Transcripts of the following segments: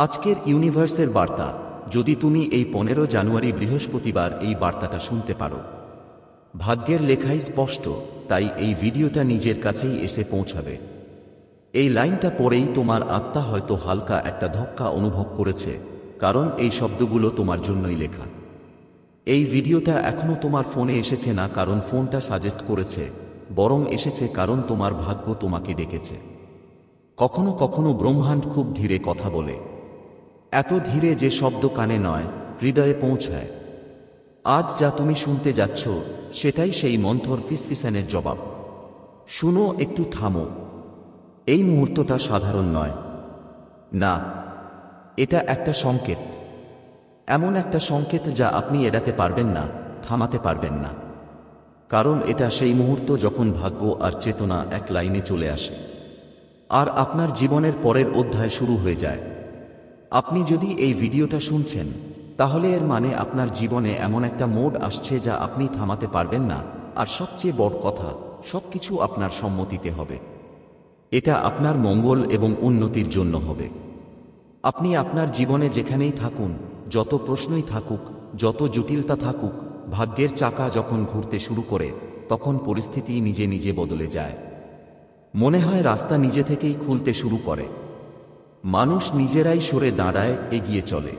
আজকের ইউনিভার্সের বার্তা, যদি তুমি এই 15 জানুয়ারি বৃহস্পতিবার এই বার্তাটা শুনতে পারো, ভাগ্যের লেখাই স্পষ্ট, তাই এই ভিডিওটা নিজের কাছেই এসে পৌঁছাবে। এই লাইনটা পড়েই তোমার আত্মা হয়তো হালকা একটা ধক্কা অনুভব করেছে, কারণ এই শব্দগুলো তোমার জন্যই লেখা। এই ভিডিওটা এখনো তোমার ফোনে এসেছে না কারণ ফোনটা সাজেস্ট করেছে, বরং এসেছে কারণ তোমার ভাগ্য তোমাকে ডেকেছে। কখনো কখনো ব্রহ্মাণ্ড খুব ধীরে কথা বলে, এত ধীরে যে শব্দ কানে নয়, হৃদয়ে পৌঁছায়। আজ যা তুমি শুনতে যাচ্ছ, সেটাই সেই মন্থর ফিসফিসানের জবাব। শুনো, একটু থামো। এই মুহূর্তটা সাধারণ নয়। না, এটা একটা সংকেত। এমন একটা সংকেত যা আপনি এড়াতে পারবেন না, থামাতে পারবেন না। কারণ এটা সেই মুহূর্ত যখন ভাগ্য আর চেতনা এক লাইনে চলে আসে, আর আপনার জীবনের পরের অধ্যায় শুরু হয়ে যায়। আপনি যদি এই ভিডিওটা শুনছেন, তাহলে এর মানে আপনার জীবনে এমন একটা মোড় আসছে যা আপনি থামাতে পারবেন না। আর সবচেয়ে বড় কথা, সবকিছু আপনার সম্মতিতে হবে। এটা আপনার মঙ্গল এবং উন্নতির জন্য হবে। আপনি আপনার জীবনে যেখানেই থাকুন, যত প্রশ্নই থাকুক, যত জটিলতা থাকুক, ভাগ্যের চাকা যখন ঘুরতে শুরু করে, তখন পরিস্থিতি নিজে নিজে বদলে যায়। মনে হয় রাস্তা নিজে থেকেই খুলতে শুরু করে। মানুষ নিজেরাই সরে দাঁড়ায়, এগিয়ে চলে।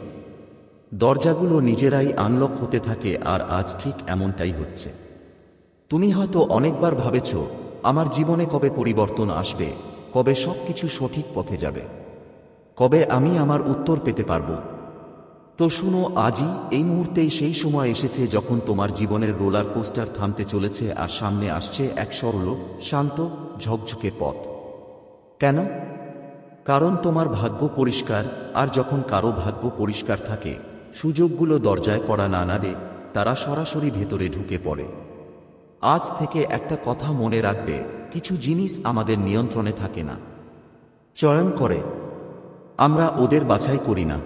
দরজাগুলো নিজেরাই আনলক হতে থাকে, আর আজ ঠিক এমনটাই হচ্ছে। তুমি হয়তো অনেকবার ভাবেছ, আমার জীবনে কবে পরিবর্তন আসবে, কবে সবকিছু সঠিক পথে যাবে, কবে আমি আমার উত্তর পেতে পারব। তো শুনো, আজই এই মুহূর্তেই সেই সময় এসেছে যখন তোমার জীবনের রোলার কোস্টার থামতে চলেছে আর সামনে আসছে এক সরল, শান্ত, ঝকঝকে পথ। কেন? কারণ তোমার ভাগ্য পরিষ্কার, আর যখন কারো ভাগ্য পরিষ্কার থাকে, সুযোগগুলো দরজায় কড়া না নাড়ে, তারা সরাসরি ভেতরে ঢুকে পড়ে। আজ থেকে একটা কথা মনে রাখবে, কিছু জিনিস আমাদের নিয়ন্ত্রণে থাকে না, চয়ন করে। আমরা ওদের বাছাই করি না,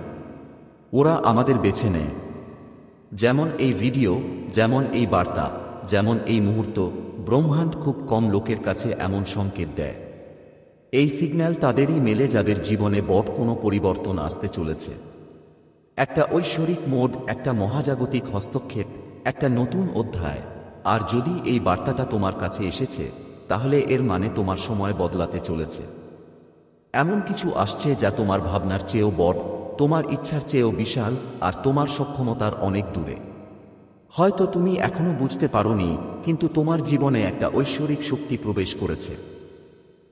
ওরা আমাদের বেছে নেয়। যেমন এই ভিডিও, যেমন এই বার্তা, যেমন এই মুহূর্ত, ব্রহ্মাণ্ড খুব কম লোকের কাছে এমন সংকেত দেয়। এই সিগন্যাল তাদেরই মেলে যাদের জীবনে বড় কোনো পরিবর্তন আসতে চলেছে। একটা ঐশ্বরিক মোড়, একটা মহাজাগতিক হস্তক্ষেপ, একটা নতুন অধ্যায়। আর যদি এই বার্তাটা তোমার কাছে এসেছে, তাহলে এর মানে তোমার সময় বদলাতে চলেছে। এমন কিছু আসছে যা তোমার ভাবনার চেয়েও বড়, তোমার ইচ্ছার চেয়েও বিশাল, আর তোমার সক্ষমতার অনেক দূরে। হয়তো তুমি এখনো বুঝতে পারোনি, কিন্তু তোমার জীবনে একটা ঐশ্বরিক শক্তি প্রবেশ করেছে।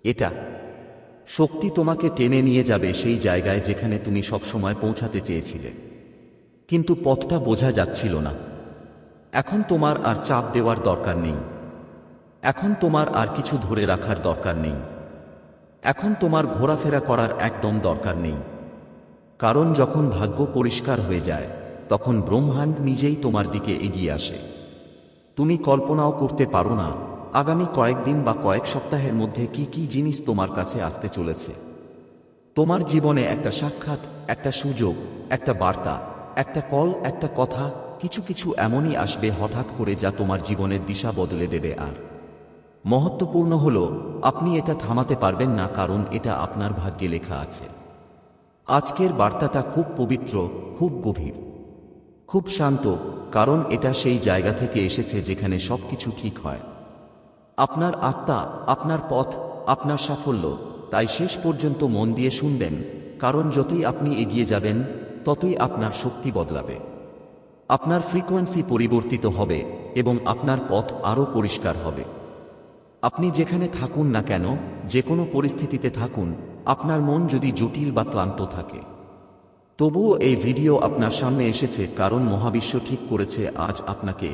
এটা শক্তি তোমাকে টেনে নিয়ে যাবে সেই জায়গায় যেখানে তুমি সবসময় পৌঁছাতে চেয়েছিলে, কিন্তু পথটা বোঝা যাচ্ছিল না। এখন তোমার আর চাপ দেওয়ার দরকার নেই। এখন তোমার আর কিছু ধরে রাখার দরকার নেই। এখন তোমার ঘোরাফেরা করার একদম দরকার নেই। কারণ যখন ভাগ্য পরিষ্কার হয়ে যায়, তখন ব্রহ্মাণ্ড নিজেই তোমার দিকে এগিয়ে আসে। তুমি কল্পনাও করতে পারো না আগামী কয়েকদিন বা কয়েক সপ্তাহের মধ্যে কি কি জিনিস তোমার কাছে আসতে চলেছে। তোমার জীবনে একটা সাক্ষাৎ, একটা সুযোগ, একটা বার্তা, একটা কল, একটা কথা, কিছু কিছু এমনই আসবে হঠাৎ করে যা তোমার জীবনের দিশা বদলে দেবে। আর মহত্বপূর্ণ হলো, আপনি এটা থামাতে পারবেন না, কারণ এটা আপনার ভাগ্যে লেখা আছে। আজকের বার্তাটা খুব পবিত্র, খুব গভীর, খুব শান্ত, কারণ এটা সেই জায়গা থেকে এসেছে যেখানে সবকিছু ঠিক হয়। আপনার আত্মা, আপনার পথ, আপনার সাফল্য। তাই শেষ পর্যন্ত মন দিয়ে শুনবেন, কারণ যতই আপনি এগিয়ে যাবেন, ততই আপনার শক্তি বদলাবে। আপনার ফ্রিকোয়েন্সি পরিবর্তিত হবে, এবং আপনার পথ আরও পরিষ্কার হবে। আপনি যেখানে থাকুন না কেন, যে কোনো পরিস্থিতিতে থাকুন, আপনার মন যদি জটিল বা ক্লান্ত থাকে, তবুও এই ভিডিও আপনার সামনে এসেছে, কারণ মহাবিশ্ব ঠিক করেছে আজ আপনাকে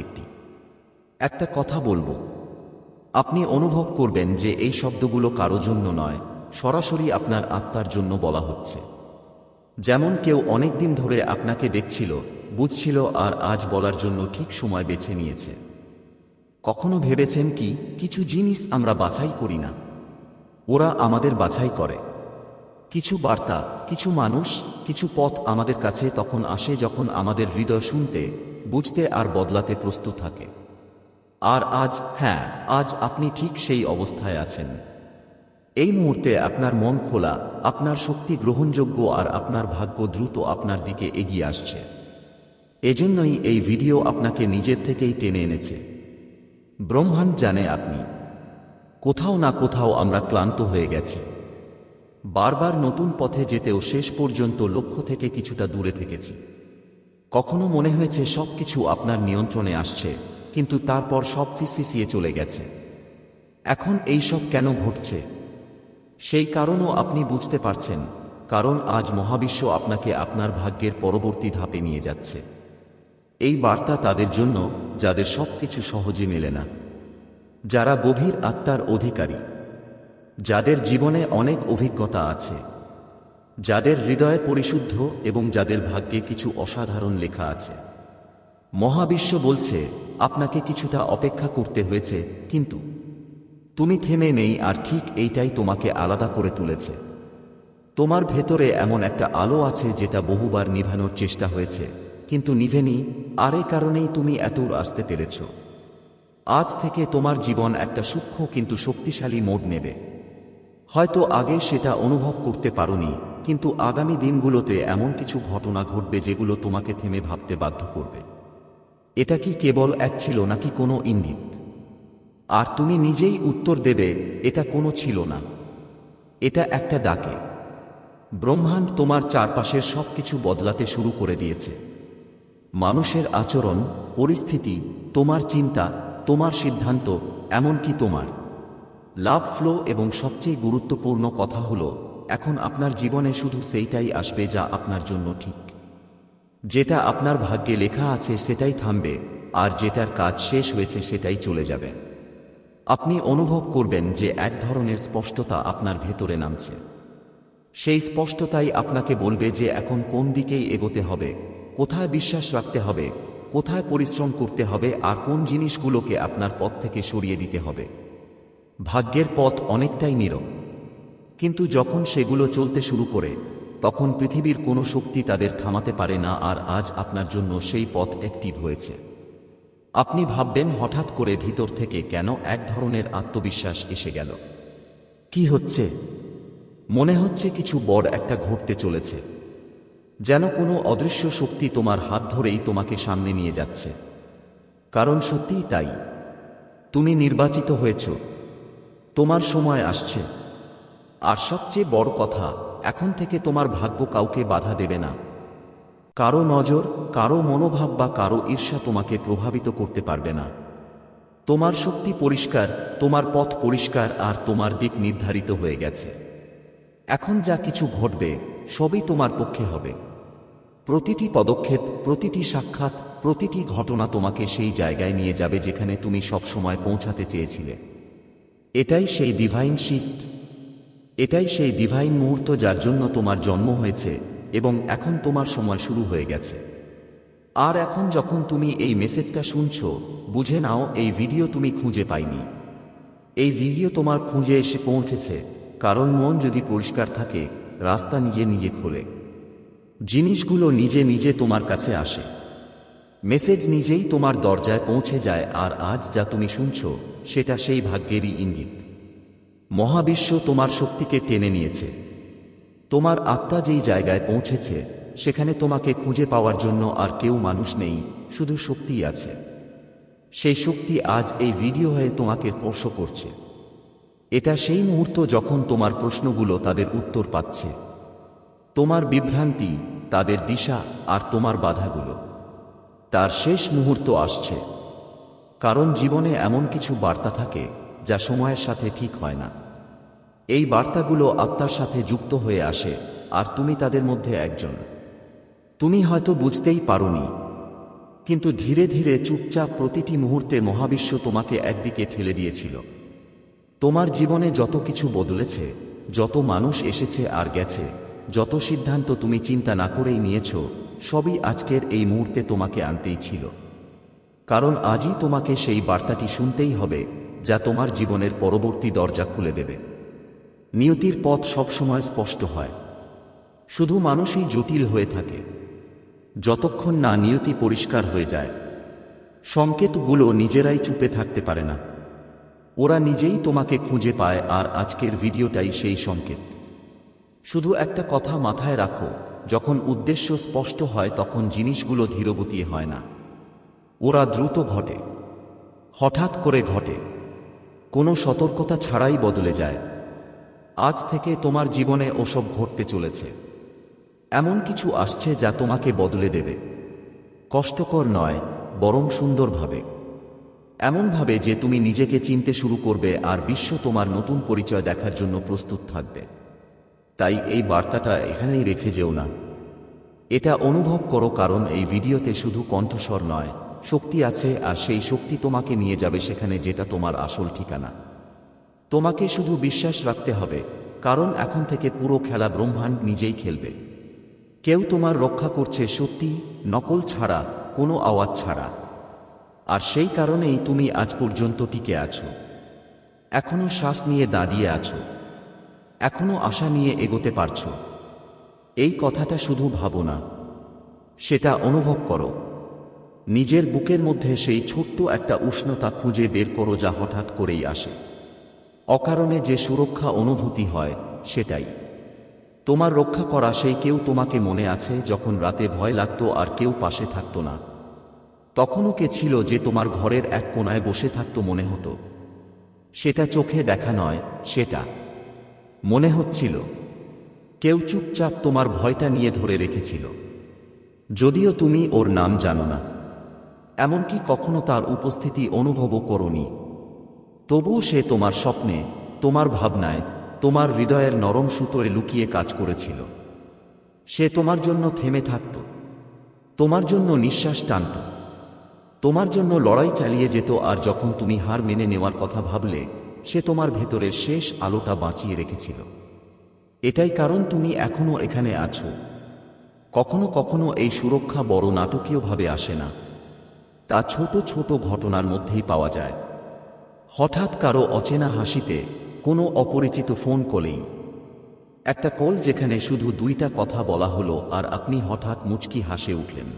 একটা কথা বলবো। আপনি অনুভব করবেন যে এই শব্দগুলো কারো জন্য নয়, সরাসরি আপনার আত্মার জন্য বলা হচ্ছে। যেমন কেউ অনেকদিন ধরে আপনাকে দেখছিল, বুঝছিল, আর আজ বলার জন্য ঠিক সময় বেছে নিয়েছে। কখনো ভেবেছেন কি, কিছু জিনিস আমরা বাছাই করি না, ওরা আমাদের বাছাই করে। কিছু বার্তা, কিছু মানুষ, কিছু পথ আমাদের কাছে তখন আসে যখন আমাদের হৃদয় শুনতে, বুঝতে আর বদলাতে প্রস্তুত থাকে। আর আজ, হ্যাঁ, আজ আপনি ঠিক সেই অবস্থায় আছেন। এই মুহূর্তে আপনার মন খোলা, আপনার শক্তি গ্রহণযোগ্য আর আপনার ভাগ্য দ্রুত আপনার দিকে এগিয়ে আসছে। এজন্যই এই ভিডিও আপনাকে নিজের থেকেই টেনে এনেছে। ব্রহ্মাণ্ড জানে আপনি কোথাও না কোথাও আমরা ক্লান্ত হয়ে গেছি, বারবার নতুন পথে যেতেও শেষ পর্যন্ত লক্ষ্য থেকে কিছুটা দূরে থেকেছি। কখনো মনে হয়েছে সবকিছু আপনার নিয়ন্ত্রণে আসছে, কিন্তু তারপর সব ফিসফিসিয়ে চলে গেছে। এখন এই সব কেন ঘটছে সেই কারণও আপনি বুঝতে পারছেন, কারণ আজ মহাবিশ্ব আপনাকে আপনার ভাগ্যের পরবর্তী ধাপে নিয়ে যাচ্ছে। এই বার্তা তাদের জন্য যাদের সবকিছু সহজে মেলে না, যারা গভীর আত্মার অধিকারী, যাদের জীবনে অনেক অভিজ্ঞতা আছে, যাদের হৃদয় পরিশুদ্ধ এবং যাদের ভাগ্যে কিছু অসাধারণ লেখা আছে। মহাবিশ্ব বলছে আপনাকে কিছুটা অপেক্ষা করতে হয়েছে, কিন্তু তুমি থেমে নেই, আর ঠিক এইটাই তোমাকে আলাদা করে তুলেছে। তোমার ভেতরে এমন একটা আলো আছে যেটা বহুবার নিভানোর চেষ্টা হয়েছে, কিন্তু নিভেনি, আর এই কারণেই তুমি এত আসতে পেরেছ। আজ থেকে তোমার জীবন একটা সূক্ষ্ম কিন্তু শক্তিশালী মোড় নেবে। হয়তো আগে সেটা অনুভব করতে পারোনি, কিন্তু আগামী দিনগুলোতে এমন কিছু ঘটনা ঘটবে যেগুলো তোমাকে থেমে ভাবতে বাধ্য করবে। এটা কি কেবল এক ছিল নাকি কোনো ইঙ্গিত? আর তুমি নিজেই উত্তর দেবে, এটা কোনো ছিল না, এটা একটা ডাকে। ব্রহ্মাণ্ড তোমার চারপাশের সবকিছু বদলাতে শুরু করে দিয়েছে। মানুষের আচরণ, পরিস্থিতি, তোমার চিন্তা, তোমার সিদ্ধান্ত, এমনকি তোমার লাভ ফ্লো, এবং সবচেয়ে গুরুত্বপূর্ণ কথা হলো, এখন আপনার জীবনে শুধু সেইটাই আসবে যা আপনার জন্য ঠিক। যেটা আপনার ভাগ্যে লেখা আছে সেটাই থামবে, আর যেটার কাজ শেষ হয়েছে সেটাই চলে যাবে। আপনি অনুভব করবেন যে এক ধরনের স্পষ্টতা আপনার ভেতরে নামছে। সেই স্পষ্টতাই আপনাকে বলবে যে এখন কোন দিকেই এগোতে হবে, কোথায় বিশ্বাস রাখতে হবে, কোথায় পরিশ্রম করতে হবে, আর কোন জিনিসগুলোকে আপনার পথ থেকে সরিয়ে দিতে হবে। ভাগ্যের পথ অনেকটাই নীরব, কিন্তু যখন সেগুলো চলতে শুরু করে, তখন পৃথিবীর কোনো শক্তি তাদের থামাতে পারে না। আর আজ আপনার জন্য সেই পথ অ্যাক্টিভ হয়েছে। আপনি ভাববেন হঠাৎ করে ভিতর থেকে কেন এক ধরনের আত্মবিশ্বাস এসে গেল। কি হচ্ছে? মনে হচ্ছে কিছু বড় একটা ঘটতে চলেছে, যেন কোনো অদৃশ্য শক্তি তোমার হাত ধরেই তোমাকে সামনে নিয়ে যাচ্ছে। কারণ সত্যিই তাই, তুমি নির্বাচিত হয়েছ, তোমার সময় আসছে। আর সবচেয়ে বড় কথা, এখন থেকে তোমার ভাগ্য কাউকে বাধা দেবে না। কারো নজর, কারো মনোভাব বা কারো ঈর্ষা তোমাকে প্রভাবিত করতে পারবে না। তোমার শক্তি পরিষ্কার, তোমার পথ পরিষ্কার, আর তোমার দিক নির্ধারিত হয়ে গেছে। এখন যা কিছু ঘটবে সবই তোমার পক্ষে হবে। প্রতিটি পদক্ষেপ, প্রতিটি সাক্ষাৎ, প্রতিটি ঘটনা তোমাকে সেই জায়গায় নিয়ে যাবে যেখানে তুমি সব সময় পৌঁছাতে চেয়েছিলে। এটাই সেই ডিভাইন শিফট, এটাই সেই ডিভাইন মুহূর্ত যার জন্য তোমার জন্ম হয়েছে, এবং এখন তোমার সময় শুরু হয়ে গেছে। আর এখন যখন তুমি এই মেসেজটা শুনছো, বুঝে নাও এই ভিডিও তুমি খুঁজে পাইনি। এই ভিডিও তোমার খুঁজে এসে পৌঁছেছে, কারণ মন যদি পরিষ্কার থাকে, রাস্তা নিজে নিজে খোলে, জিনিসগুলো নিজে নিজে তোমার কাছে আসে, মেসেজ নিজেই তোমার দরজায় পৌঁছে যায়। আর আজ যা তুমি শুনছো সেটা সেই ভাগ্যেরই ইঙ্গিত। মহাবিশ্ব তোমার শক্তিকে টেনে নিয়েছে। তোমার আত্মা যেই জায়গায় পৌঁছেছে সেখানে তোমাকে খুঁজে পাওয়ার জন্য আর কেউ মানুষ নেই, শুধু শক্তিই আছে। সেই শক্তি আজ এই ভিডিও হয়ে তোমাকে স্পর্শ করছে। এটা সেই মুহূর্ত যখন তোমার প্রশ্নগুলো তাদের উত্তর পাচ্ছে, তোমার বিভ্রান্তি তাদের দিশা, আর তোমার বাধাগুলো তার শেষ মুহূর্ত আসছে। কারণ জীবনে এমন কিছু বার্তা থাকে যা সময়ের সাথে ঠিক হয় না। এই বার্তাগুলো আত্মার সাথে যুক্ত হয়ে আসে, আর তুমি তাদের মধ্যে একজন। তুমি হয়তো বুঝতেই পারোনি, কিন্তু ধীরে ধীরে চুপচাপ প্রতিটি মুহূর্তে মহাবিশ্ব তোমাকে একদিকে ঠেলে দিয়েছিল। তোমার জীবনে যত কিছু বদলেছে, যত মানুষ এসেছে আর গেছে, যত সিদ্ধান্ত তুমি চিন্তা না করেই নিয়েছ, সবই আজকের এই মুহূর্তে তোমাকে আনতেই ছিল। কারণ আজই তোমাকে সেই বার্তাটি শুনতেই হবে যা তোমার জীবনের পরবর্তী দরজা খুলে দেবে। নিয়তির পথ সবসময় স্পষ্ট হয়, শুধু মানুষই জটিল হয়ে থাকে। যতক্ষণ না নিয়তি পরিষ্কার হয়ে যায়, সংকেতগুলো নিজেরাই চুপে থাকতে পারে না। ওরা নিজেই তোমাকে খুঁজে পায়, আর আজকের ভিডিওটাই সেই সংকেত। শুধু একটা কথা মাথায় রাখো, যখন উদ্দেশ্য স্পষ্ট হয় তখন জিনিসগুলো ধীরগতিতে হয় না। ওরা দ্রুত ঘটে, হঠাৎ করে ঘটে, কোনো সতর্কতা ছাড়াই বদলে যায়। আজ থেকে তোমার জীবনে ওসব ঘটতে চলেছে। এমন কিছু আসছে যা তোমাকে বদলে দেবে। কষ্টকর নয়, বরং সুন্দরভাবে। এমনভাবে যে তুমি নিজেকে চিনতে শুরু করবে আর বিশ্ব তোমার নতুন পরিচয় দেখার জন্য প্রস্তুত থাকবে। তাই এই বার্তাটা এখানেই রেখে যেও না। এটা অনুভব করো, কারণ এই ভিডিওতে শুধু কণ্ঠস্বর নয়, শক্তি আছে, আর সেই শক্তি তোমাকে নিয়ে যাবে সেখানে যেটা তোমার আসল ঠিকানা। তোমাকে শুধু বিশ্বাস রাখতে হবে, কারণ এখন থেকে পুরো খেলা ব্রহ্মাণ্ড নিজেই খেলবে। কেউ তোমার রক্ষা করছে, সত্যি, নকল ছাড়া, কোনো আওয়াজ ছাড়া। আর সেই কারণেই তুমি আজ পর্যন্ত টিকে আছো। এখনো শ্বাস নিয়ে দাঁড়িয়ে আছো, এখনো আশা নিয়ে এগোতে পারছো। এই কথাটা শুধু ভাবো না, সেটা অনুভব করো। নিজের বুকের মধ্যে সেই ছোট্ট একটা উষ্ণতা খুঁজে বের করো যা হঠাৎ করেই আসে। অকারণে যে সুরক্ষা অনুভূতি হয়, সেটাই তোমার রক্ষা করা সেই কেউ। তোমাকে মনে আছে যখন রাতে ভয় লাগতো আর কেউ পাশে থাকতো না? তখনও কে ছিল যে তোমার ঘরের এক কোণায় বসে থাকতো মনে হতো? সেটা চোখে দেখা নয়, সেটা মনে হচ্ছিল। কেউ চুপচাপ তোমার ভয়টা নিয়ে ধরে রেখেছিল, যদিও তুমি ওর নাম জানো না, এমনকি কখনো তার উপস্থিতি অনুভবও করনি। তবুও সে তোমার স্বপ্নে, তোমার ভাবনায়, তোমার হৃদয়ের নরম সুতোয় লুকিয়ে কাজ করেছিল। সে তোমার জন্য থেমে থাকত, তোমার জন্য নিঃশ্বাস টানত, তোমার জন্য লড়াই চালিয়ে যেত। আর যখন তুমি হার মেনে নেওয়ার কথা ভাবলে, সে তোমার ভেতরের শেষ আলোটা বাঁচিয়ে রেখেছিল। এটাই কারণ তুমি এখনো এখানে আছো। কখনো কখনো এই সুরক্ষা বড় নাটকীয়ভাবে আসে না, তা ছোট ছোট ঘটনার মধ্যেই পাওয়া যায়। হঠাৎ কারো অচেনা হাসিতে, কোনো অপরিচিত ফোন কলেই, একটা কল যেখানে শুধু দুইটা কথা বলা হলো আর আপনি হঠাৎ মুচকি হাসে উঠলেন।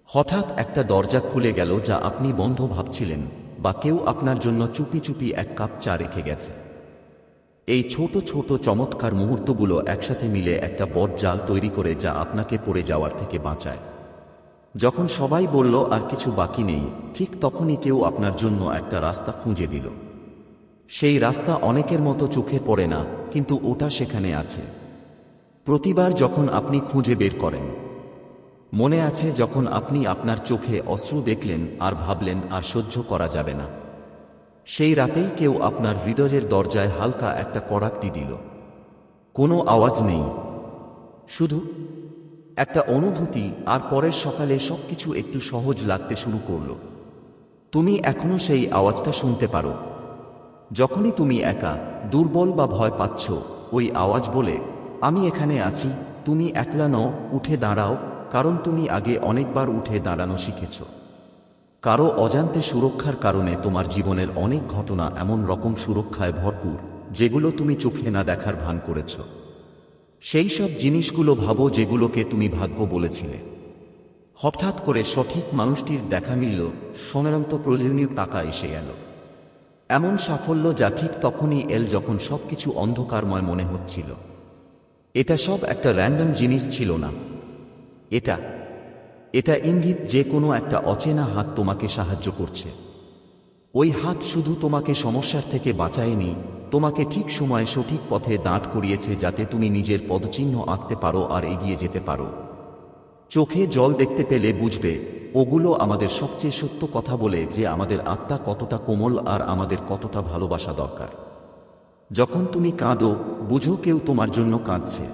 হঠাৎ একটা দরজা খুলে গেল যা আপনি বন্ধ ভাবছিলেন, বা কেউ আপনার জন্য চুপি চুপি এক কাপ চা রেখে গেছে। এই ছোট ছোট চমৎকার মুহূর্তগুলো একসাথে মিলে একটা বড় জাল তৈরি করে যা আপনাকে পড়ে যাওয়ার থেকে বাঁচায়। যখন সবাই বলল আর কিছু বাকি নেই, ঠিক তখনই কেউ আপনার জন্য একটা রাস্তা খুঁজে দিল। সেই রাস্তা অনেকের মতো চোখে পড়ে না, কিন্তু ওটা সেখানে আছে। প্রতিবার যখন আপনি খুঁজে বের করেন, মনে আছে যখন আপনি আপনার চোখে অশ্রু দেখলেন আর ভাবলেন আর সহ্য করা যাবে না, সেই রাতেই কেউ আপনার হৃদয়ের দরজায় হালকা একটা কড়াকটি দিল। কোনো আওয়াজ নেই, শুধু একটা অনুভূতি। আর পরের সকালে সবকিছু একটু সহজ লাগতে শুরু করল। তুমি এখনো সেই আওয়াজটা শুনতে পারো। যখনই তুমি একা, দুর্বল বা ভয় পাচ্ছ, ওই আওয়াজ বলে, আমি এখানে আছি, তুমি একলা নও, উঠে দাঁড়াও। কারণ তুমি আগে অনেকবার উঠে দাঁড়ানো শিখেছ। কারো অজান্তে সুরক্ষার কারণে তোমার জীবনের অনেক ঘটনা এমন রকম সুরক্ষায় ভরপুর, যেগুলো তুমি চোখে না দেখার ভান করেছ। সেই সব জিনিসগুলো ভাবো যেগুলোকে তুমি ভাগ্য বলেছিলে। হঠাৎ করে সঠিক মানুষটির দেখা মিলল, সময়মতো প্রয়োজনীয় টাকা এসে গেল। এমন সাফল্য যা ঠিক তখনই এল যখন সবকিছু অন্ধকারময় মনে হচ্ছিল। এটা সব একটা র্যান্ডম জিনিস ছিল না। এটা ইঙ্গিত যে কোনো একটা অচেনা হাত তোমাকে সাহায্য করছে। ওই হাত শুধু তোমাকে সমস্যার থেকে বাঁচায়নি, তোমাকে ঠিক সময়ে সঠিক পথে দাঁড় করিয়েছে যাতে তুমি নিজের পদচিহ্ন আঁকতে পারো আর এগিয়ে যেতে পারো। চোখে জল দেখতে পেলে বুঝবে, ওগুলো আমাদের সবচেয়ে সত্য কথা বলে যে আমাদের আত্মা কতটা কোমল আর আমাদের কতটা ভালোবাসা দরকার। যখন তুমি কাঁদো, বুঝো কেউ তোমার জন্য কাঁদছে।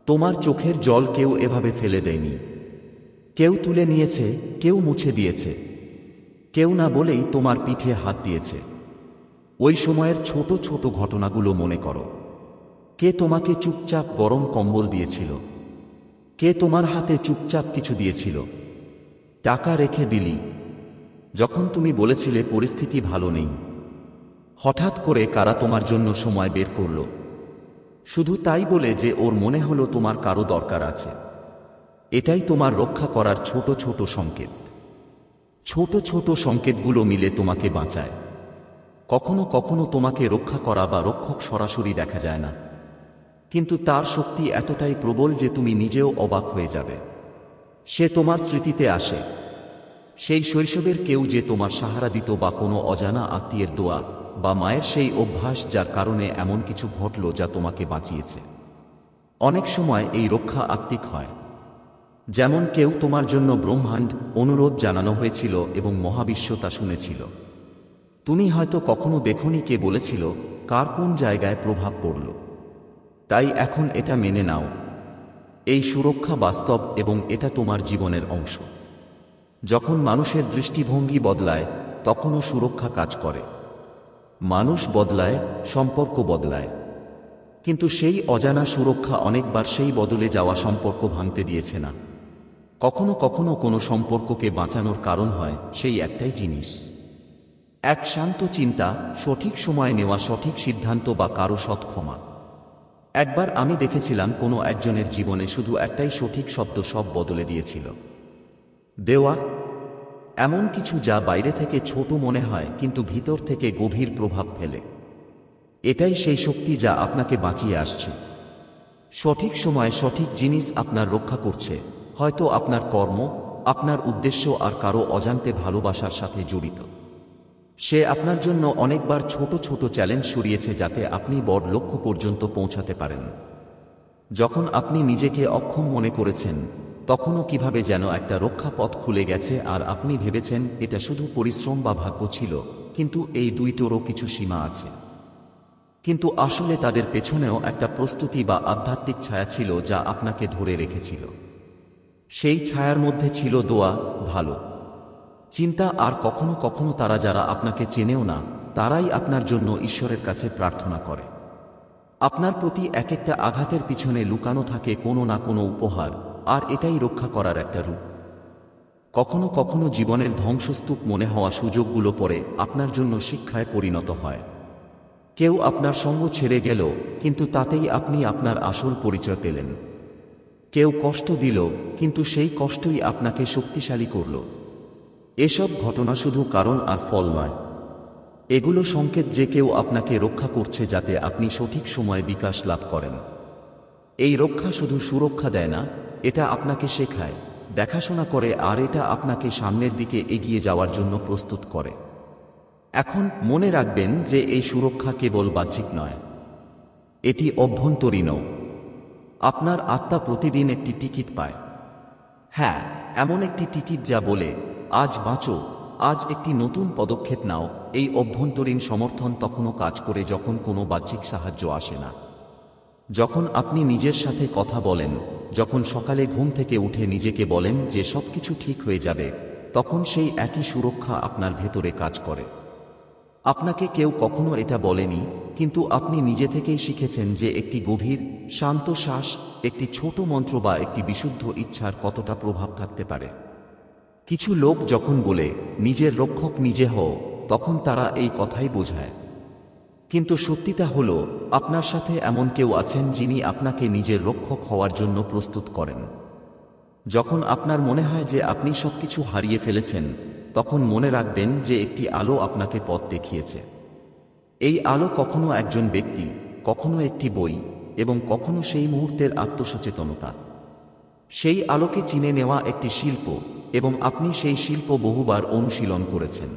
তোমার চোখের জল কেউ এভাবে ফেলে দেয়নি। কেউ তুলে নিয়েছে, কেউ মুছে দিয়েছে, কেউ না বলেই তোমার পিঠে হাত দিয়েছে। ওই সময়ের ছোট ছোট ঘটনাগুলো মনে করো। কে তোমাকে চুপচাপ গরম কম্বল দিয়েছিল? কে তোমার হাতে চুপচাপ কিছু দিয়েছিল? টাকা রেখে দিলি যখন তুমি বলেছিলে পরিস্থিতি ভালো নেই? হঠাৎ করে কারা তোমার জন্য সময় বের করল, শুধু তাই বলে যে ওর মনে হলো তোমার কারো দরকার আছে? এটাই তোমার রক্ষা করার ছোট ছোট সংকেত। ছোট ছোট সংকেতগুলো মিলে তোমাকে বাঁচায়। কখনো কখনো তোমাকে রক্ষা করা বা রক্ষক সরাসরি দেখা যায় না, কিন্তু তার শক্তি এতটাই প্রবল যে তুমি নিজেও অবাক হয়ে যাবে। সে তোমার স্মৃতিতে আসে, সেই শৈশবের কেউ যে তোমার সাহারা দিত, বা কোনো অজানা আত্মীয়ের দোয়া, বা মায়ের সেই অভ্যাস যার কারণে এমন কিছু ঘটল যা তোমাকে বাঁচিয়েছে। অনেক সময় এই রক্ষা আত্মিক হয়, যেমন কেউ তোমার জন্য ব্রহ্মাণ্ড অনুরোধ জানানো হয়েছিল এবং মহাবিশ্ব তা শুনেছিল। তুমি হয়তো কখনো দেখোনি কে বলেছিল, কার কোন জায়গায় প্রভাব পড়ল। তাই এখন এটা মেনে নাও, এই সুরক্ষা বাস্তব এবং এটা তোমার জীবনের অংশ। যখন মানুষের দৃষ্টিভঙ্গি বদলায়, তখনও সুরক্ষা কাজ করে। মানুষ বদলায়, সম্পর্ক বদলায়, কিন্তু সেই অজানা সুরক্ষা অনেকবার সেই বদলে যাওয়া সম্পর্ক ভাঙতে দিয়েছে না। কখনো কখনো কোনো সম্পর্ককে বাঁচানোর কারণ হয় সেই একটাই জিনিস, এক শান্ত চিন্তা, সঠিক সময় নেওয়া সঠিক সিদ্ধান্ত, বা কারো সৎ ক্ষমা। একবার আমি দেখেছিলাম কোনো একজনের জীবনে শুধু একটাই সঠিক শব্দ সব বদলে দিয়েছিল। দেওয়া। এমন কিছু যা বাইরে থেকে ছোট মনে হয় কিন্তু ভিতর থেকে গভীর প্রভাব ফেলে। এটাই সেই শক্তি যা আপনাকে বাঁচিয়ে আসছে। সঠিক সময়ে সঠিক জিনিস আপনার রক্ষা করছে, হয়তো আপনার কর্ম, আপনার উদ্দেশ্য, আর কারো অজান্তে ভালোবাসার সাথে জড়িত। সে আপনার জন্য অনেকবার ছোট ছোট চ্যালেঞ্জ সরিয়েছে যাতে আপনি বড় লক্ষ্য পর্যন্ত পৌঁছাতে পারেন। যখন আপনি নিজেকে অক্ষম মনে করেছেন, তখনও কিভাবে যেন একটা রক্ষা পথ খুলে গেছে, আর আপনি ভেবেছেন এটা শুধু পরিশ্রম বা ভাগ্য ছিল, কিন্তু এই দুইটোরও কিছু সীমা আছে। কিন্তু আসলে তাদের পেছনেও একটা প্রস্তুতি বা আধ্যাত্মিক ছায়া ছিল যা আপনাকে ধরে রেখেছিল। সেই ছায়ার মধ্যে ছিল দোয়া, ভালো চিন্তা, আর কখনো কখনো তারা যারা আপনাকে চেনেও না, তারাই আপনার জন্য ঈশ্বরের কাছে প্রার্থনা করে। আপনার প্রতি এক একটা আঘাতের পিছনে লুকানো থাকে কোনো না কোনো উপহার, আর এটাই রক্ষা করার একটা রূপ। কখনো কখনো জীবনের ধ্বংসস্তূপ মনে হওয়া সুযোগগুলো পরে আপনার জন্য শিক্ষায় পরিণত হয়। কেউ আপনার সঙ্গ ছেড়ে গেল, কিন্তু তাতেই আপনি আপনার আসল পরিচয় পেলেন। কেউ কষ্ট দিল, কিন্তু সেই কষ্টই আপনাকে শক্তিশালী করল। এসব ঘটনা শুধু কারণ আর ফল নয়, এগুলো সংকেত যে কেউ আপনাকে রক্ষা করছে যাতে আপনি সঠিক সময়ে বিকাশ লাভ করেন। এই রক্ষা শুধু সুরক্ষা দেয় না, এটা আপনাকে শেখায়, দেখাশোনা করে, আর এটা আপনাকে সামনের দিকে এগিয়ে যাওয়ার জন্য প্রস্তুত করে। এখন মনে রাখবেন যে এই সুরক্ষা কেবল বাহ্যিক নয়, এটি অভ্যন্তরীণও। আপনার আত্মা প্রতিদিন একটি টিকিট পায়। হ্যাঁ, এমন একটি টিকিট যা বলে, আজ বাঁচো, আজ একটি নতুন পদক্ষেপ নাও। এই অভ্যন্তরীণ সমর্থন তখনও কাজ করে যখন কোনো বাহ্যিক সাহায্য আসে না। যখন আপনি নিজের সাথে কথা বলেন, যখন সকালে ঘুম থেকে উঠে নিজেকে বলেন যে সবকিছু ঠিক হয়ে যাবে, তখন সেই একই সুরক্ষা আপনার ভেতরে কাজ করে। আপনাকে কেউ কখনো এটা বলেনি, কিন্তু আপনি নিজে থেকেই শিখেছেন যে একটি গভীর, শান্ত শ্বাস, একটি ছোট মন্ত্র বা একটি বিশুদ্ধ ইচ্ছার কতটা প্রভাব থাকতে পারে। কিছু লোক যখন বলে, নিজের রক্ষক নিজে হও, তখন তারা এই কথাই বোঝায়। কিন্তু সত্যিটা হলো, আপনার সাথে এমন কেউ আছেন যিনি আপনাকে নিজের রক্ষক হওয়ার জন্য প্রস্তুত করেন। যখন আপনার মনে হয় যে আপনি সবকিছু হারিয়ে ফেলেছেন, তখন মনে রাখবেন যে একটি আলো আপনাকে পথ দেখিয়েছে। এই আলো কখনো একজন ব্যক্তি, কখনো একটি বই, এবং কখনো সেই মুহূর্তের আত্মসচেতনতা। সেই আলোকে চিনে নেওয়া একটি শিল্প, এবং আপনি সেই শিল্প বহুবার অনুশীলন করেছেন।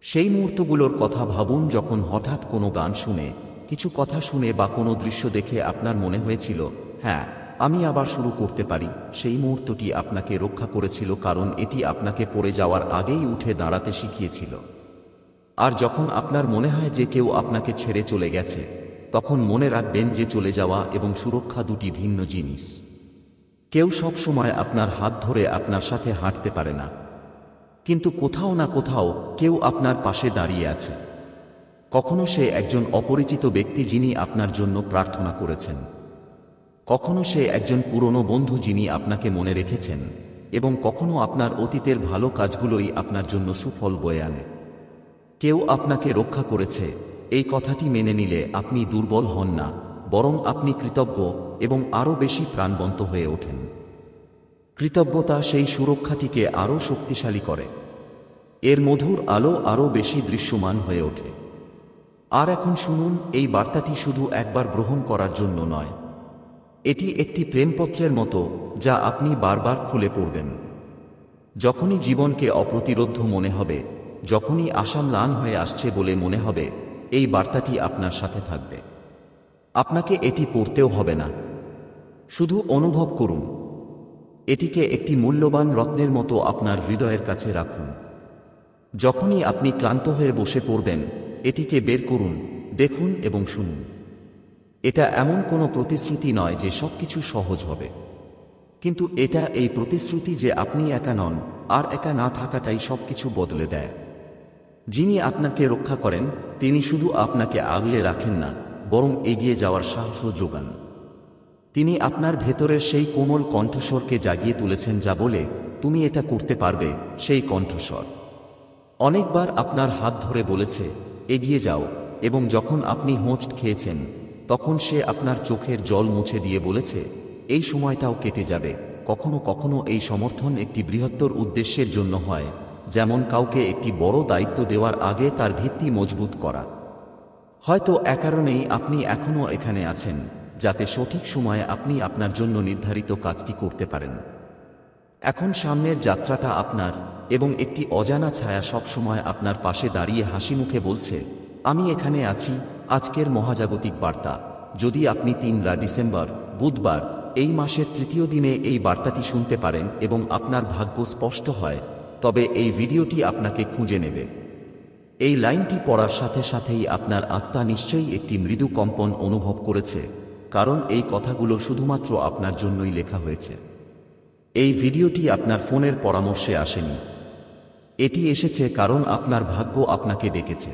সেই মুহূর্তগুলোর কথা ভাবুন যখন হঠাৎ কোনো গান শুনে, কিছু কথা শুনে, বা কোনো দৃশ্য দেখে আপনার মনে হয়েছিল, হ্যাঁ, আমি আবার শুরু করতে পারি। সেই মুহূর্তটি আপনাকে রক্ষা করেছিল, কারণ এটি আপনাকে পড়ে যাওয়ার আগেই উঠে দাঁড়াতে শিখিয়েছিল। আর যখন আপনার মনে হয় যে কেউ আপনাকে ছেড়ে চলে গেছে, তখন মনে রাখবেন যে চলে যাওয়া এবং সুরক্ষা দুটি ভিন্ন জিনিস। কেউ সব সময় আপনার হাত ধরে আপনার সাথে হাঁটতে পারে না, কিন্তু কোথাও না কোথাও কেউ আপনার পাশে দাঁড়িয়ে আছে। কখনো সে একজন অপরিচিত ব্যক্তি যিনি আপনার জন্য প্রার্থনা করেছেন, কখনো সে একজন পুরনো বন্ধু যিনি আপনাকে মনে রেখেছেন, এবং কখনো আপনার অতীতের ভালো কাজগুলোই আপনার জন্য সুফল বয়ে আনে। কেউ আপনাকে রক্ষা করেছে, এই কথাটি মেনে নিলে আপনি দুর্বল হন না, বরং আপনি কৃতজ্ঞ এবং আরও বেশি প্রাণবন্ত হয়ে ওঠেন। কৃতজ্ঞতা সেই সুরক্ষাটিকে আরও শক্তিশালী করে। এর মধুর আলো আরও বেশি দৃশ্যমান হয়ে ওঠে। আর এখন শুনুন, এই বার্তাটি শুধু একবার গ্রহণ করার জন্য নয়। এটি একটি প্রেমপত্রের মতো যা আপনি বারবার খুলে পড়বেন। যখনই জীবনকে অপ্রতিরোধ্য মনে হবে, যখনই আশা ম্লান হয়ে আসছে বলে মনে হবে, এই বার্তাটি আপনার সাথে থাকবে। আপনাকে এটি পড়তেও হবে না, শুধু অনুভব করুন। এটিকে একটি মূল্যবান রত্নের মতো আপনার হৃদয়ের কাছে রাখুন। যখনই আপনি ক্লান্ত হয়ে বসে পড়বেন, এটিকে বের করুন, দেখুন এবং শুনুন। এটা এমন কোনো প্রতিশ্রুতি নয় যে সবকিছু সহজ হবে, কিন্তু এটা এই প্রতিশ্রুতি যে আপনি একা নন, আর একা না থাকাটাই সবকিছু বদলে দেয়। যিনি আপনাকে রক্ষা করেন, তিনি শুধু আপনাকে আগলে রাখেন না, বরং এগিয়ে যাওয়ার সাহসও যোগান। তিনি আপনার ভেতরের সেই কোমল কণ্ঠস্বরকে জাগিয়ে তুলেছেন যা বলে, তুমি এটা করতে পারবে। সেই কণ্ঠস্বর অনেকবার আপনার হাত ধরে বলেছে, এগিয়ে যাও, এবং যখন আপনি হোঁচট খেয়েছেন, তখন সে আপনার চোখের জল মুছে দিয়ে বলেছে, এই সময়টাও কেটে যাবে। কখনো কখনো এই সমর্থন একটি বৃহত্তর উদ্দেশ্যের জন্য হয়, যেমন কাউকে একটি বড় দায়িত্ব দেওয়ার আগে তার ভিত্তি মজবুত করা। হয়তো এ কারণেই আপনি এখনও এখানে আছেন, যাতে সঠিক সময়ে আপনি আপনার জন্য নির্ধারিত কাজটি করতে পারেন। এখন সামনের যাত্রাটা আপনার, এবং একটি অজানা ছায়া সবসময় আপনার পাশে দাঁড়িয়ে হাসিমুখে বলছে, আমি এখানে আছি। আজকের মহাজাগতিক বার্তা, যদি আপনি 3 ডিসেম্বর বুধবার এই মাসের 3য় দিনে এই বার্তাটি শুনতে পারেন এবং আপনার ভাগ্য স্পষ্ট হয়, তবে এই ভিডিওটি আপনাকে খুঁজে নেবে। এই লাইনটি পড়ার সাথে সাথেই আপনার আত্মা নিশ্চয়ই একটি মৃদু কম্পন অনুভব করেছে, কারণ এই কথাগুলো শুধুমাত্র আপনার জন্যই লেখা হয়েছে। এই ভিডিওটি আপনার ফোনের পরামর্শে আসেনি, এটি এসেছে কারণ আপনার ভাগ্য আপনাকে ডেকেছে।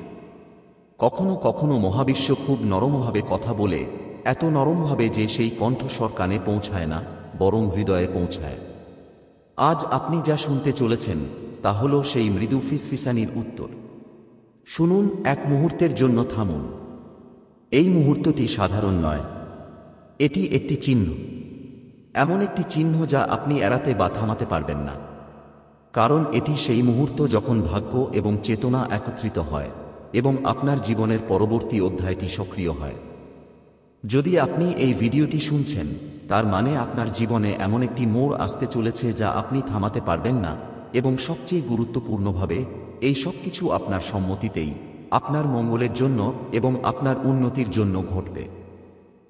কখনো কখনো মহাবিশ্ব খুব নরমভাবে কথা বলে, এত নরমভাবে যে সেই কণ্ঠস্বর কানে পৌঁছায় না, বরং হৃদয়ে পৌঁছায়। আজ আপনি যা শুনতে চলেছেন তা হল সেই মৃদু ফিসফিসানির উত্তর। শুনুন, এক মুহূর্তের জন্য থামুন। এই মুহূর্তটি সাধারণ নয়, এটি একটি চিহ্ন। এমন একটি চিহ্ন যা আপনি এড়াতে বা থামাতে পারবেন না, কারণ এটি সেই মুহূর্ত যখন ভাগ্য এবং চেতনা একত্রিত হয় এবং আপনার জীবনের পরবর্তী অধ্যায়টি সক্রিয় হয়। যদি আপনি এই ভিডিওটি শুনছেন, তার মানে আপনার জীবনে এমন একটি মোড় আসতে চলেছে যা আপনি থামাতে পারবেন না, এবং সবচেয়ে গুরুত্বপূর্ণভাবে, এই সব কিছু আপনার সম্মতিতেই, আপনার মঙ্গলের জন্য এবং আপনার উন্নতির জন্য ঘটবে।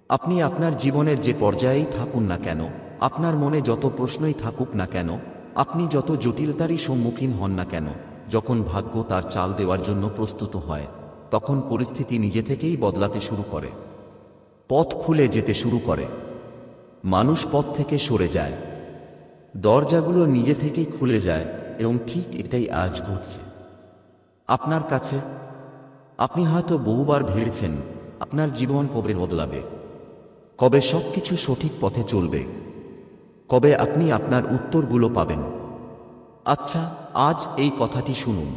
আপনি আপনার জীবনের যে পর্যায়েই থাকুন না কেন, আপনার মনে যত প্রশ্নই থাকুক না কেন, আপনি যত জটিলতারই সম্মুখীন হন না কেন, যখন ভাগ্য তার চাল দেওয়ার জন্য প্রস্তুত হয়, তখন পরিস্থিতি নিজে থেকেই বদলাতে শুরু করে। পথ খুলে যেতে শুরু করে, মানুষ পথ থেকে সরে যায়, দরজাগুলো নিজে থেকেই খুলে যায়, এবং ঠিক এটাই আজ ঘটছে আপনার কাছে। আপনি হয়তো বহুবার ভেবেছেন, আপনার জীবন কবে বদলাবে, কবে সবকিছু সঠিক পথে চলবে, কবে আপনি আপনার উত্তরগুলো পাবেন। আচ্ছা, আজ এই কথাটি শুনুন।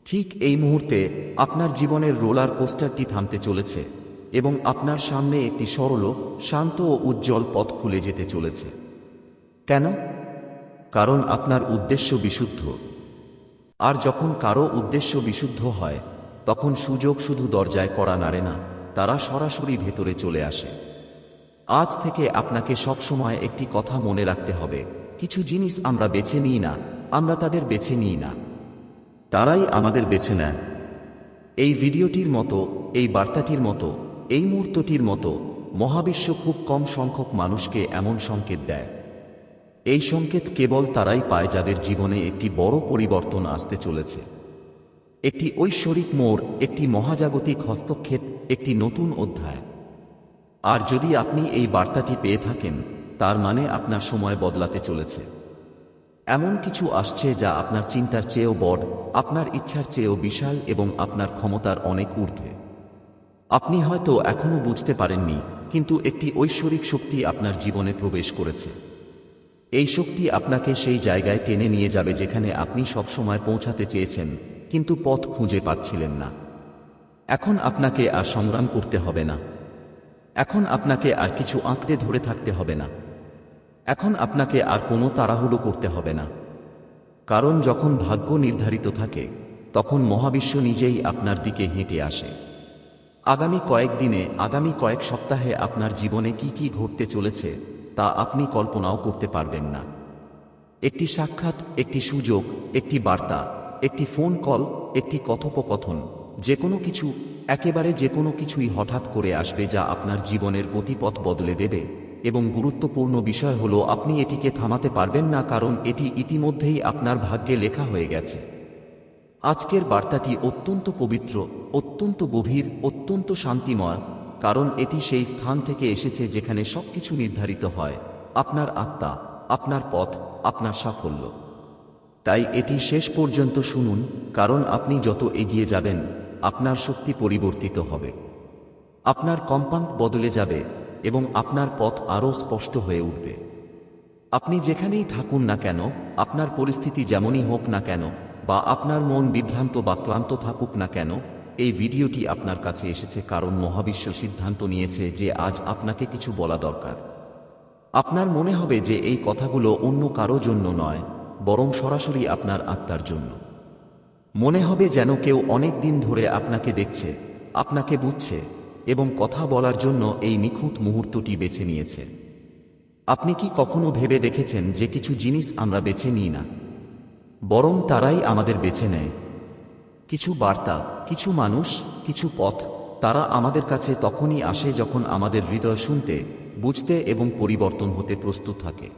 ঠিক এই মুহূর্তে আপনার জীবনের রোলার কোস্টারটি থামতে চলেছে, এবং আপনার সামনে একটি সরল, শান্ত ও উজ্জ্বল পথ খুলে যেতে চলেছে। কেন? কারণ আপনার উদ্দেশ্য বিশুদ্ধ। আর যখন কারো উদ্দেশ্য বিশুদ্ধ হয়, তখন সুযোগ শুধু দরজায় কড়া নাড়ে না, তারা সরাসরি ভেতরে চলে আসে। আজ থেকে আপনাকে সবসময় একটি কথা মনে রাখতে হবে, কিছু জিনিস আমরা বেছে নিই না, আমরা তাদের বেছে নিই না, তারাই আমাদের বেছে নেয়। এই ভিডিওটির মতো, এই বার্তাটির মতো, এই মুহূর্তটির মতো, মহাবিশ্ব খুব কম সংখ্যক মানুষকে এমন সংকেত দেয়। এই সংকেত কেবল তারাই পায় যাদের জীবনে একটি বড় পরিবর্তন আসতে চলেছে। একটি ঐশ্বরিক মোড়, একটি মহাজাগতিক হস্তক্ষেপ, একটি নতুন অধ্যায়। আর যদি আপনি এই বার্তাটি পেয়ে থাকেন, তার মানে আপনার সময় বদলাতে চলেছে। এমন কিছু আসছে যা আপনার চিন্তার চেয়েও বড়, আপনার ইচ্ছার চেয়েও বিশাল এবং আপনার ক্ষমতার অনেক ঊর্ধ্বে। আপনি হয়তো এখনো বুঝতে পারেননি, কিন্তু একটি ঐশ্বরিক শক্তি আপনার জীবনে প্রবেশ করেছে। এই শক্তি আপনাকে সেই জায়গায় টেনে নিয়ে যাবে যেখানে আপনি সবসময় পৌঁছাতে চেয়েছেন, কিন্তু পথ খুঁজে পাচ্ছিলেন না। এখন আপনাকে আর সংগ্রাম করতে হবে না। এখন আপনাকে আর কিছু আঁকড়ে ধরে থাকতে হবে না। এখন আপনাকে আর কোনো তাড়াহুড়ো করতে হবে না। কারণ যখন ভাগ্য নির্ধারিত থাকে, তখন মহাবিশ্ব নিজেই আপনার দিকে হেঁটে আসে। আগামী কয়েকদিনে, আগামী কয়েক সপ্তাহে আপনার জীবনে কি কি ঘটতে চলেছে তা আপনি কল্পনাও করতে পারবেন না। একটি সাক্ষাৎ, একটি সুযোগ, একটি বার্তা, একটি ফোন কল, একটি কথোপকথন, যে কোনো কিছু, একেবারে যে কোনো কিছুই হঠাৎ করে আসবে যা আপনার জীবনের গতিপথ বদলে দেবে। এবং গুরুত্বপূর্ণ বিষয় হলো আপনি এটিকে থামাতে পারবেন না, কারণ এটি ইতিমধ্যেই আপনার ভাগ্যে লেখা হয়ে গেছে। আজকের বার্তাটি অত্যন্ত পবিত্র, অত্যন্ত গভীর, অত্যন্ত শান্তিময়, কারণ এটি সেই স্থান থেকে এসেছে যেখানে সবকিছু নির্ধারিত হয়, আপনার আত্মা, আপনার পথ, আপনার সাফল্য। তাই এটি শেষ পর্যন্ত শুনুন, কারণ আপনি যত এগিয়ে যাবেন আপনার শক্তি পরিবর্তিত হবে, আপনার কম্পাঙ্ক বদলে যাবে এবং আপনার পথ আরও স্পষ্ট হয়ে উঠবে। আপনি যেখানেই থাকুন না কেন, আপনার পরিস্থিতি যেমনই হোক না কেন, বা আপনার মন বিভ্রান্ত বা ক্লান্ত থাকুক না কেন, এই ভিডিওটি আপনার কাছে এসেছে কারণ মহাবিশ্ব সিদ্ধান্ত নিয়েছে যে আজ আপনাকে কিছু বলা দরকার। আপনার মনে হবে যে এই কথাগুলো অন্য কারো জন্য নয়, বরং সরাসরি আপনার আত্মার জন্য। মনে হবে যেন কেউ অনেক দিন ধরে আপনাকে দেখছে, আপনাকে বুঝছে এবং কথা বলার জন্য এই নিখুঁত মুহূর্তটি বেছে নিয়েছে। আপনি কি কখনো ভেবে দেখেছেন যে কিছু জিনিস আমরা বেছে নিই না, বরং তারাই আমাদের বেছে নেয়? কিছু বার্তা, কিছু মানুষ, কিছু পথ, তারা আমাদের কাছে তখনই আসে যখন আমাদের হৃদয় শুনতে, বুঝতে এবং পরিবর্তন হতে প্রস্তুত থাকে।